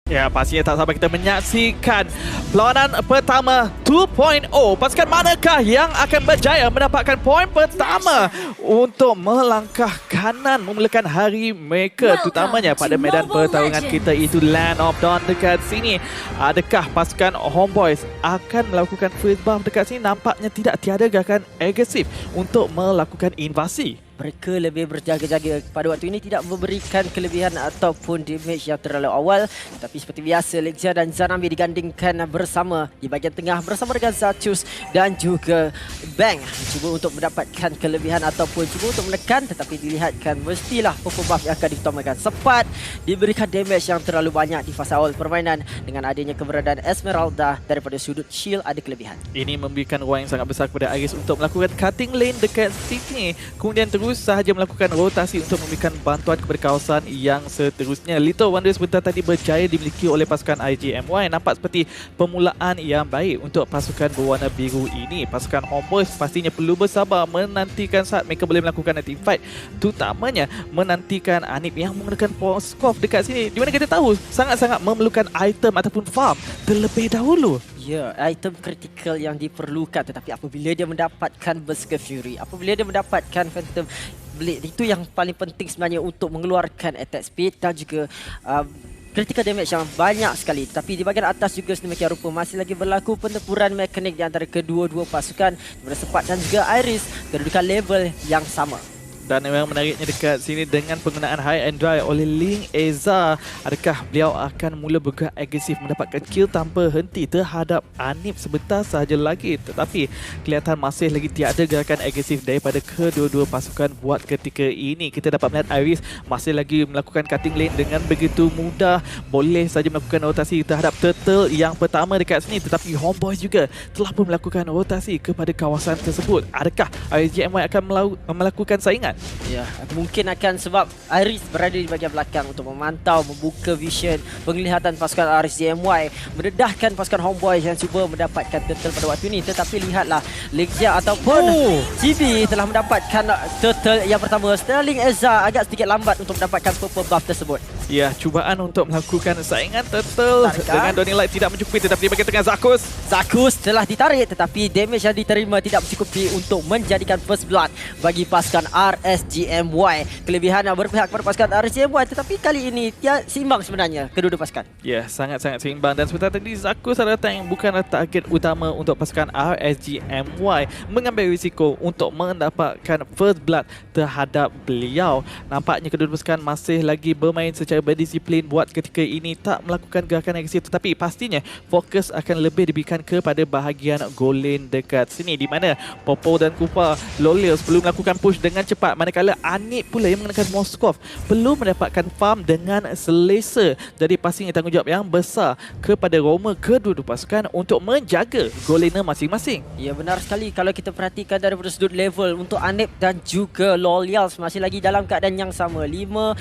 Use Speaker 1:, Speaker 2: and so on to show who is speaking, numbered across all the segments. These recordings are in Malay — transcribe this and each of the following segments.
Speaker 1: Ya, pastinya tak sabar kita menyaksikan perlawanan pertama 2.0. Pasukan manakah yang akan berjaya mendapatkan poin pertama untuk melangkah kanan memulakan hari mereka, terutamanya pada medan pertarungan kita itu Land of Dawn dekat sini. Adakah pasukan Homeboys akan melakukan first buff dekat sini? Nampaknya tidak tiada gerakan agresif untuk melakukan invasi.
Speaker 2: Mereka lebih berjaga-jaga pada waktu ini, tidak memberikan kelebihan ataupun damage yang terlalu awal. Tapi seperti biasa, Lexia dan Zanami digandingkan bersama di bahagian tengah bersama dengan Zatus dan juga Bang. Cuba untuk mendapatkan kelebihan ataupun cuba untuk menekan, tetapi dilihatkan mestilah purple buff yang akan diutamakan. Sempat diberikan damage yang terlalu banyak di fasa awal permainan. Dengan adanya keberadaan Esmeralda daripada sudut shield ada kelebihan.
Speaker 1: Ini memberikan ruang yang sangat besar kepada Iris untuk melakukan cutting lane dekat sini. Kemudian terus sahaja melakukan rotasi untuk memberikan bantuan kepada kawasan yang seterusnya. Little Wonder sebentar tadi berjaya dimiliki oleh pasukan IGMY. Nampak seperti permulaan yang baik untuk pasukan berwarna biru ini. Pasukan Homeboys pastinya perlu bersabar menantikan saat mereka boleh melakukan team fight. Terutamanya menantikan Anip yang menggunakan Moskov dekat sini. Di mana kita tahu sangat-sangat memerlukan item ataupun farm terlebih dahulu.
Speaker 2: Ya, item kritikal yang diperlukan, tetapi apabila dia mendapatkan Berserker Fury, apabila dia mendapatkan Phantom Blade, itu yang paling penting sebenarnya untuk mengeluarkan attack speed dan juga critical damage yang banyak sekali. Tapi di bahagian atas juga sedemikian rupa masih lagi berlaku pertempuran mekanik di antara kedua-dua pasukan, di mana Sepat dan juga Iris kedudukan level yang sama.
Speaker 1: Dan memang menariknya dekat sini dengan penggunaan High and Dry oleh Ling Eza. Adakah beliau akan mula bergerak agresif mendapatkan kill tanpa henti terhadap Anip sebentar sahaja lagi. Tetapi kelihatan masih lagi tiada gerakan agresif daripada kedua-dua pasukan buat ketika ini. Kita dapat melihat Iris masih lagi melakukan cutting lane dengan begitu mudah. Boleh saja melakukan rotasi terhadap turtle yang pertama dekat sini. Tetapi Homeboys juga telah pun melakukan rotasi kepada kawasan tersebut. Adakah IGMY akan melakukan saingan?
Speaker 2: Ya, mungkin akan sebab Iris berada di bahagian belakang untuk memantau, membuka vision, penglihatan pasukan RSGMY, mendedahkan pasukan Homeboys yang cuba mendapatkan turtle pada waktu ini. Tetapi lihatlah, Lexia ataupun GB telah mendapatkan turtle yang pertama. Sterling Eza agak sedikit lambat untuk mendapatkan purple buff tersebut.
Speaker 1: Ya, cubaan untuk melakukan saingan turtle dengan Donny Light tidak mencukupi, tetapi di bahagian tengah
Speaker 2: Zakus telah ditarik, tetapi damage yang diterima tidak mencukupi untuk menjadikan first blood bagi pasukan RSGMY. Kelebihan yang berpihak kepada pasukan RSGMY, tetapi kali ini seimbang sebenarnya kedua-dua pasukan.
Speaker 1: Ya, sangat-sangat seimbang. Dan sebentar tadi Zakus adalah yang bukanlah target utama untuk pasukan RSGMY mengambil risiko untuk mendapatkan first blood terhadap beliau. Nampaknya kedua-dua pasukan masih lagi bermain secara berdisiplin buat ketika ini, tak melakukan gerakan agresif, tetapi pastinya fokus akan lebih diberikan kepada bahagian goal lane dekat sini, di mana Popo dan Kupa Lolios perlu melakukan push dengan cepat, manakala Anip pula yang mengenakan Moskov perlu mendapatkan farm dengan selesa. Jadi pastinya tanggungjawab yang besar kepada Roma kedua-dua pasukan untuk menjaga goal lane masing-masing.
Speaker 2: Ya, benar sekali. Kalau kita perhatikan daripada sudut level untuk Anip dan juga Lolials masih lagi dalam keadaan yang sama, level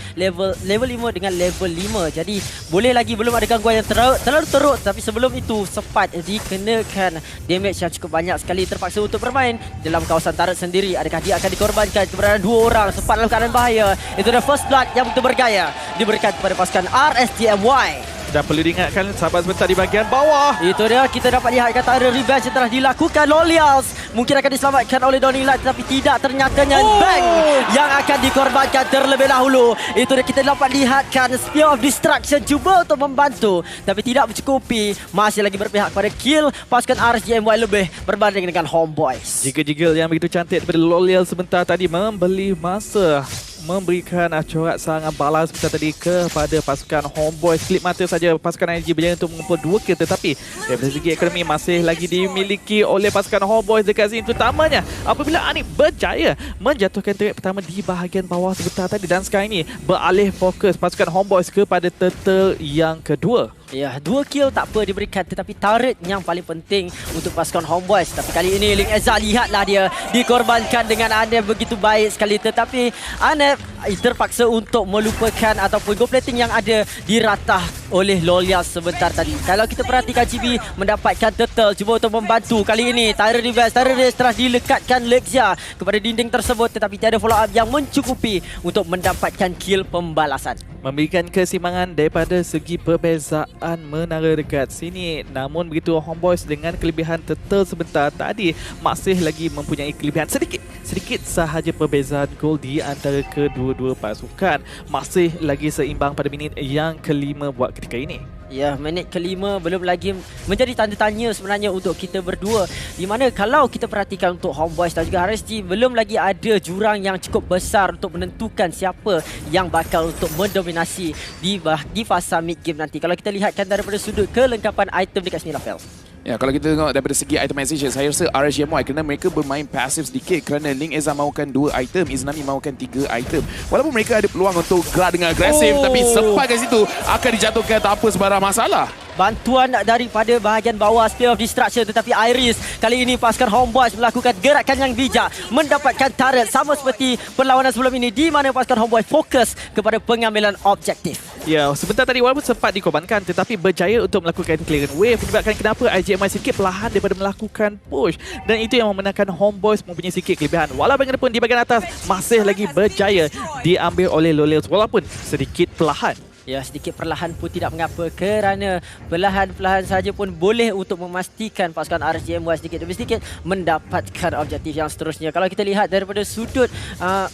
Speaker 2: 5 dengan level 5. Jadi boleh lagi, belum ada gangguan yang terlalu teruk. Tapi sebelum itu Sepat dikenakan damage yang cukup banyak sekali, terpaksa untuk bermain dalam kawasan turret sendiri. Adakah dia akan dikorbankan keberadaan dua orang? Sepat dalam keadaan bahaya. Itu adalah first blood yang begitu bergaya diberikan kepada pasukan RSGMY.
Speaker 1: Dan perlu diingatkan, sahabat sebentar di bahagian bawah.
Speaker 2: Itu dia, kita dapat lihat kata ada revenge yang telah dilakukan. Lolials mungkin akan diselamatkan oleh Donny Light, tetapi tidak, ternyatanya Bang yang akan dikorbankan terlebih dahulu. Itu dia, kita dapat lihatkan Spear of Destruction cuba untuk membantu, tapi tidak mencukupi. Masih lagi berpihak pada kill pasukan RSGMY lebih berbanding dengan Homeboys.
Speaker 1: Jiggle-jiggle yang begitu cantik daripada Lolial sebentar tadi membeli masa, memberikan corak serangan balas sebentar tadi kepada pasukan Homeboys. Klip mata saja pasukan IG berjaya untuk mengumpul 2 kill, tetapi dari segi ekonomi masih lagi dimiliki oleh pasukan Homeboys dekat sini, terutamanya apabila Anip berjaya menjatuhkan turret pertama di bahagian bawah sebentar tadi, dan sekarang ini beralih fokus pasukan Homeboys kepada turtle yang kedua.
Speaker 2: Ya, 2 kill tak apa diberikan, tetapi turret yang paling penting untuk pasukan Homeboys. Tapi kali ini Ling Eza, lihatlah dia dikorbankan dengan Anep begitu baik sekali, tetapi Anep terpaksa untuk melupakan ataupun gold plating yang ada diratah oleh Lolias sebentar tadi. Kalau kita perhatikan, GB mendapatkan turtle cuba untuk membantu. Kali ini turret reverse telah dilekatkan Lexia kepada dinding tersebut, tetapi tiada follow up yang mencukupi untuk mendapatkan kill pembalasan.
Speaker 1: Memberikan keseimbangan daripada segi perbezaan keadaan menara dekat sini. Namun begitu Homeboyz dengan kelebihan turtle sebentar tadi masih lagi mempunyai kelebihan sedikit sahaja perbezaan gol di antara kedua-dua pasukan. Masih lagi seimbang pada minit yang kelima buat ketika ini.
Speaker 2: Ya, minit kelima belum lagi menjadi tanda tanya sebenarnya untuk kita berdua. Di mana kalau kita perhatikan untuk Homeboyz dan juga RSG, belum lagi ada jurang yang cukup besar untuk menentukan siapa yang bakal untuk mendominasi di fasa mid game nanti. Kalau kita lihatkan daripada sudut kelengkapan item dekat sini, Rafael.
Speaker 3: Ya, kalau kita tengok daripada segi itemization, saya rasa RSGMY kerana mereka bermain pasif sedikit kerana Link Eza mahukan 2 item, Izanami mahukan 3 item. Walaupun mereka ada peluang untuk gerak dengan agresif, tapi sempat kat situ akan dijatuhkan tanpa sebarang masalah.
Speaker 2: Bantuan daripada bahagian bawah Spear of Destruction, tetapi Iris kali ini pasukan Homeboyz melakukan gerakan yang bijak, mendapatkan turret sama seperti perlawanan sebelum ini di mana pasukan Homeboyz fokus kepada pengambilan objektif.
Speaker 1: Ya, sebentar tadi walaupun sempat dikorbankan tetapi berjaya untuk melakukan clearance wave, menyebabkan kenapa IGMI sedikit perlahan daripada melakukan push, dan itu yang membenarkan Homeboyz mempunyai sedikit kelebihan. Walaupun bagaimanapun di bahagian atas masih lagi berjaya diambil oleh Lolils walaupun sedikit perlahan.
Speaker 2: Ya, sedikit perlahan pun tidak mengapa kerana perlahan-perlahan saja pun boleh untuk memastikan pasukan RSGMY sedikit demi sedikit mendapatkan objektif yang seterusnya. Kalau kita lihat daripada sudut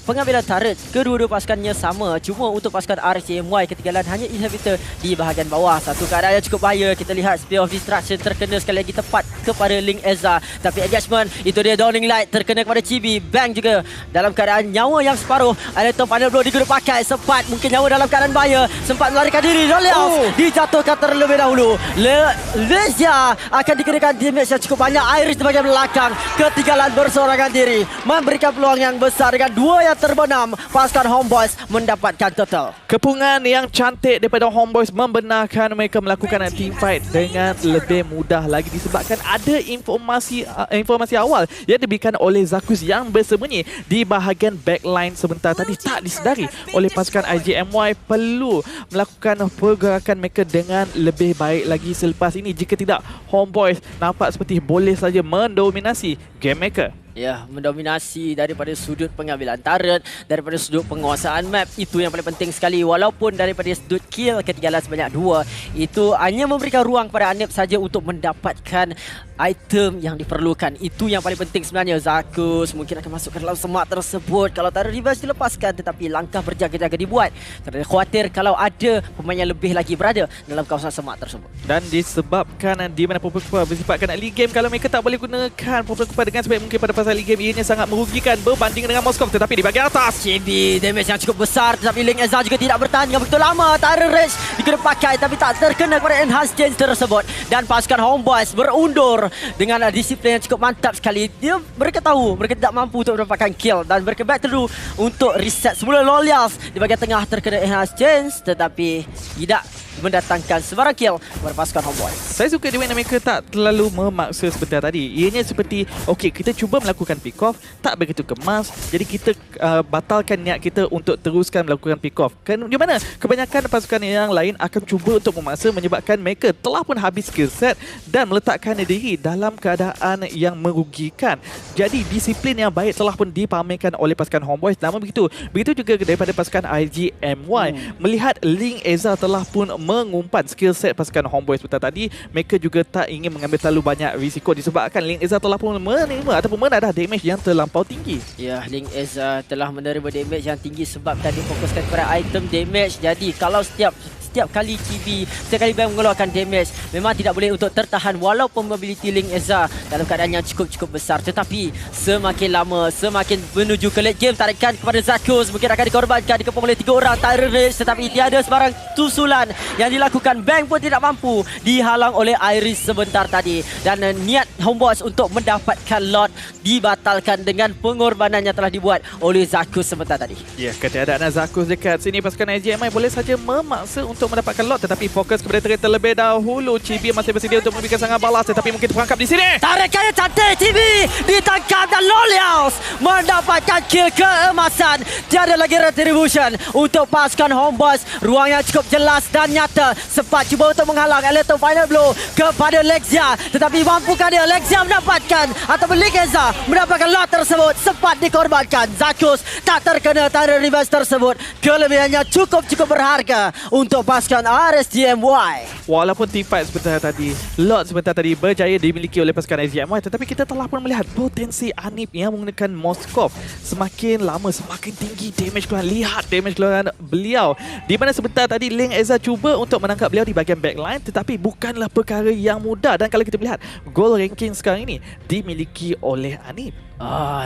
Speaker 2: pengambilan turret, kedua-dua pasukannya sama. Cuma untuk pasukan RSGMY ketinggalan hanya inhibitor di bahagian bawah. Satu keadaan yang cukup bahaya. Kita lihat Spear of Destruction terkena sekali lagi tepat kepada Link Eza. Tapi engagement, itu dia Dawning Light terkena kepada Chibi. Bang juga dalam keadaan nyawa yang separuh. Ada final blow diguna pakai. Sempat mungkin nyawa dalam keadaan bahaya. Sempat melarikan diri. Lolils dijatuhkan terlebih dahulu. Lezia akan dikenakan damage yang cukup banyak. Iris di bahagian belakang ketinggalan bersorangan diri, memberikan peluang yang besar dengan 2 yang terbenam. Pasukan Homeboyz mendapatkan total.
Speaker 1: Kepungan yang cantik daripada Homeboyz membenarkan mereka melakukan team fight dengan lebih mudah lagi disebabkan ada informasi awal yang diberikan oleh Zakus yang bersembunyi di bahagian backline sebentar tadi. Tak disedari oleh pasukan IGMY perlu melakukan pergerakan mereka dengan lebih baik lagi selepas ini. Jika tidak, Homeboyz nampak seperti boleh saja mendominasi game mereka.
Speaker 2: Ya, mendominasi daripada sudut pengambilan turret, daripada sudut penguasaan map. Itu yang paling penting sekali. Walaupun daripada sudut kill ketinggalan sebanyak 2, itu hanya memberikan ruang kepada Anip saja untuk mendapatkan item yang diperlukan. Itu yang paling penting sebenarnya. Zakus mungkin akan masuk ke dalam semak tersebut kalau turret reverse dilepaskan, tetapi langkah berjaga-jaga dibuat kerana khawatir kalau ada pemain yang lebih lagi berada dalam kawasan semak tersebut.
Speaker 1: Dan disebabkan di mana Purple Cooper bersifatkan early game, kalau mereka tak boleh gunakan Purple Cooper dengan sebaik mungkin pada pasal game, ianya sangat merugikan berbanding dengan Moskov. Tetapi di bahagian atas
Speaker 2: Chibi damage yang cukup besar, tetapi Link Eza juga tidak bertahan dengan begitu lama. Turret Rage dikena pakai tapi tak terkena kepada Enhanced Change tersebut, dan pasukan Homeboyz berundur dengan disiplin yang cukup mantap sekali. Mereka tahu mereka tidak mampu untuk mendapatkan kill dan mereka back through untuk reset semula. Lolils di bahagian tengah terkena Enhanced Change tetapi tidak mendatangkan sebarang kill kepada pasukan Homeboyz.
Speaker 1: Saya suka di mana mereka tak terlalu memaksa sebentar tadi. Ianya seperti, okey, kita cuba melakukan pick off, tak begitu kemas, jadi kita batalkan niat kita untuk teruskan melakukan pick off. Kan di mana kebanyakan pasukan yang lain akan cuba untuk memaksa, menyebabkan mereka telah pun habis skill set dan meletakkan diri dalam keadaan yang merugikan. Jadi disiplin yang baik telah pun dipamerkan oleh pasukan Homeboyz. Namun begitu juga daripada pasukan IGMY. Melihat Link Eza telah pun mengumpan skill set pasukan Homeboyz sebentar tadi, mereka juga tak ingin mengambil terlalu banyak risiko disebabkan Link Eza telah pun menerima ataupun menadah damage yang terlampau tinggi.
Speaker 2: Ya, Link Eza telah menerima damage yang tinggi sebab tadi fokuskan kepada item damage. Jadi kalau setiap kali Chibi, setiap kali Bang mengeluarkan damage, memang tidak boleh untuk tertahan walaupun mobility Link Eza dalam keadaan yang cukup besar. Tetapi semakin lama, semakin menuju ke late game, tarikan kepada Zakus mungkin akan dikorbankan, dikepung oleh 3 orang Tyrant Rage, tetapi tiada sebarang susulan yang dilakukan. Bang pun tidak mampu, dihalang oleh Iris sebentar tadi, dan niat Homeboyz untuk mendapatkan lot dibatalkan dengan pengorbanan yang telah dibuat oleh Zakus sebentar tadi.
Speaker 1: Ya, ketiadaan Zakus dekat sini, pasukan IGMI boleh saja memaksa untuk mendapatkan lot, tetapi fokus kepada turret terlebih dahulu. Chibi masih bersedia untuk memberikan serangan balas, tetapi mungkin terperangkap di sini.
Speaker 2: Tarikan yang cantik, Chibi ditangkap dan Lolils mendapatkan kill keemasan. Tiada lagi retribution untuk pasukan Homeboyz. Ruang yang cukup jelas dan nyata. Sempat cuba untuk menghalang Elektro Final Blow kepada Lexia, tetapi mampukah dia? Lexia mendapatkan ataupun Link Eza mendapatkan lot tersebut, sempat dikorbankan. Zakus tak terkena Tyrant Reverse tersebut. Kelebihannya cukup berharga untuk pasukan RSGMY.
Speaker 1: Walaupun team fight sebentar tadi, lot sebentar tadi berjaya dimiliki oleh pasukan SGMY, tetapi kita telah pun melihat potensi Anip yang menggunakan Moskov. Semakin lama semakin tinggi damage keluaran. Lihat damage keluaran beliau, di mana sebentar tadi Ling Eza cuba untuk menangkap beliau di bahagian backline, tetapi bukanlah perkara yang mudah. Dan kalau kita melihat goal ranking sekarang ini dimiliki oleh Anip.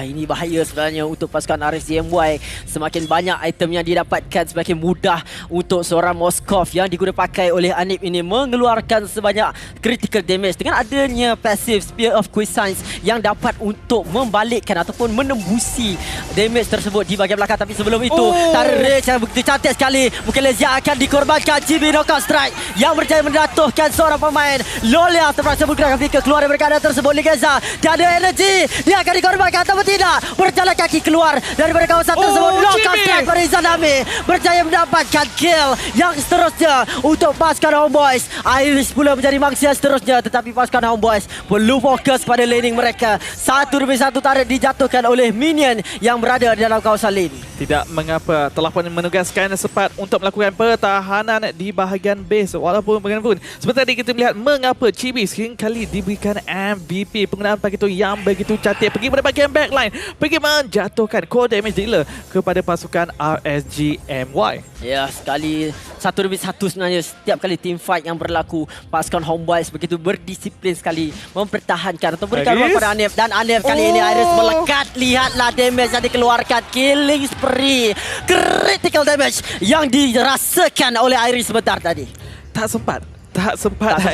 Speaker 2: Ini bahaya sebenarnya untuk pasukan RSGMY. Semakin banyak item yang didapatkan, semakin mudah untuk seorang Moskov yang digunakan pakai oleh Anip ini mengeluarkan sebanyak critical damage dengan adanya passive Spear of Quiescence yang dapat untuk membalikkan ataupun menembusi damage tersebut di bahagian belakang. Tapi sebelum itu, tarik yang begitu cantik sekali. Mungkin Lezia akan dikorbankan. GB knockout strike yang berjaya menjatuhkan seorang pemain. Lolia terpaksa bergerak ketika keluar dari keadaan tersebut. Ligeza tiada energi, dia akan dikorbankan ataupun tidak. Berjalan kaki keluar daripada kawasan tersebut. Knockout strike pada Izanami, berjaya mendapatkan kill yang seterusnya untuk pasukan Homeboys. Iris pula menjadi mangsa seterusnya, tetapi pasukan Homeboys perlu fokus pada laning mereka. 1-1 tarik dijatuhkan oleh minion yang berada di dalam kawasan lane.
Speaker 1: Tidak mengapa, telah pun menugaskan Sepat untuk melakukan pertahanan di bahagian base. Walaupun bagaimanapun, sebentar tadi kita melihat mengapa Chibi seringkali diberikan MVP. Penggunaan paketu yang begitu cantik, pergi pada bahagian backline, pergi menjatuhkan core damage dealer kepada pasukan RSGMY.
Speaker 2: Ya, sekali 1-1 sebenarnya setiap kali team fight yang berlaku. Pasukan Homeboys begitu berdisiplin sekali mempertahankan atau berikan ruang pada Anif. Dan Anif kali ini Iris melekat. Lihatlah damage yang dikeluarkan. Killing spree, critical damage yang dirasakan oleh Iris sebentar tadi.
Speaker 1: Tak sempat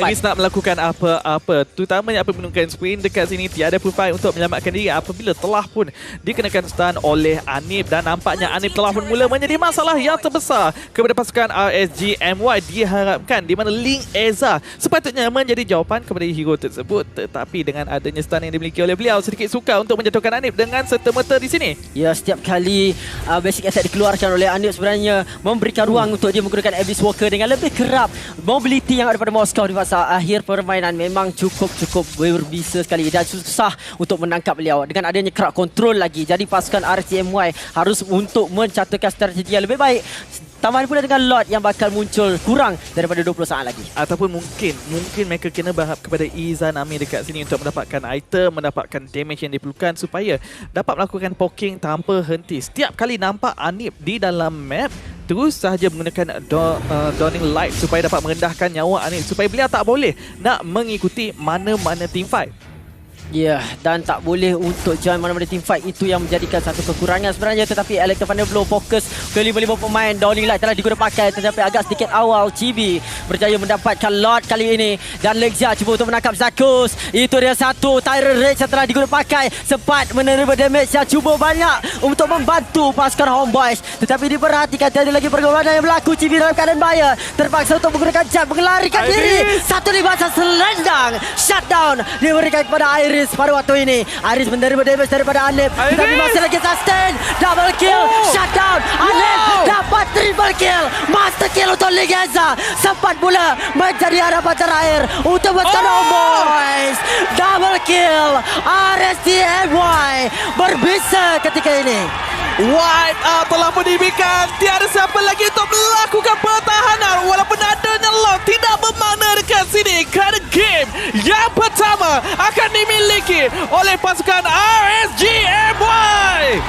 Speaker 1: Iris nak melakukan apa-apa, terutamanya apa menggunakan sprint dekat sini. Tiada upaya untuk menyelamatkan diri apabila telah pun dikenakan stun oleh Anip. Dan nampaknya Anip telah pun mula menjadi masalah yang terbesar kepada pasukan RSGMY. Diharapkan di mana Ling Eza sepatutnya menjadi jawapan kepada hero tersebut, tetapi dengan adanya stun yang dimiliki oleh beliau, sedikit sukar untuk menjatuhkan Anip dengan serta-merta di sini.
Speaker 2: Ya, setiap kali basic attack dikeluarkan oleh Anip sebenarnya memberikan ruang untuk dia menggunakan Abyss Walker dengan lebih kerap. Mobility yang daripada Moskov di fasa akhir permainan memang cukup berbisa sekali dan susah untuk menangkap beliau. Dengan adanya crowd control lagi, jadi pasukan RSGMY harus untuk mencatatkan strategi yang lebih baik. Tambah pula dengan lot yang bakal muncul kurang daripada 20 saat lagi.
Speaker 1: Ataupun mungkin mereka kena berharap kepada Izanami dekat sini untuk mendapatkan item, mendapatkan damage yang diperlukan supaya dapat melakukan poking tanpa henti. Setiap kali nampak Anip di dalam map, terus sahaja menggunakan Dawning Light supaya dapat merendahkan nyawa Anip, supaya beliau tak boleh nak mengikuti mana-mana team fight.
Speaker 2: Ya, dan tak boleh untuk join mana-mana team fight. Itu yang menjadikan satu kekurangan sebenarnya. Tetapi Elector Thunder belum fokus ke 5-5 pemain. Dawning Light telah digunakan pakai, tetapi agak sedikit awal Chibi berjaya mendapatkan lot kali ini. Dan Lexia cuba untuk menangkap Zakus. Itu dia satu Tyrant Rage yang telah digunakan pakai. Sempat menerima damage yang cuba banyak untuk membantu pasukan Homeboys, tetapi diperhatikan tiada lagi pergolakan yang berlaku. Chibi dalam keadaan bahaya, terpaksa untuk menggunakan jab mengelarikan diri. 1-5 selendang shutdown diberikan kepada Iris. Pada waktu ini Iris menerima damage daripada Anip, tetapi masih lagi sustain. Double kill, shutdown. Anip dapat triple kill, master kill untuk Ligeza. Sempat pula menjadi harapan terakhir untuk pasukan Homeboys. Double kill, RSGMY berbisa ketika ini.
Speaker 1: Wipe out telah pun diberikan. Tiada siapa lagi untuk melakukan pertahanan. Walaupun adanya lock, tidak bermakna dekat sini, kerana game yang pertama akan dimiliki oleh pasukan RSGMY.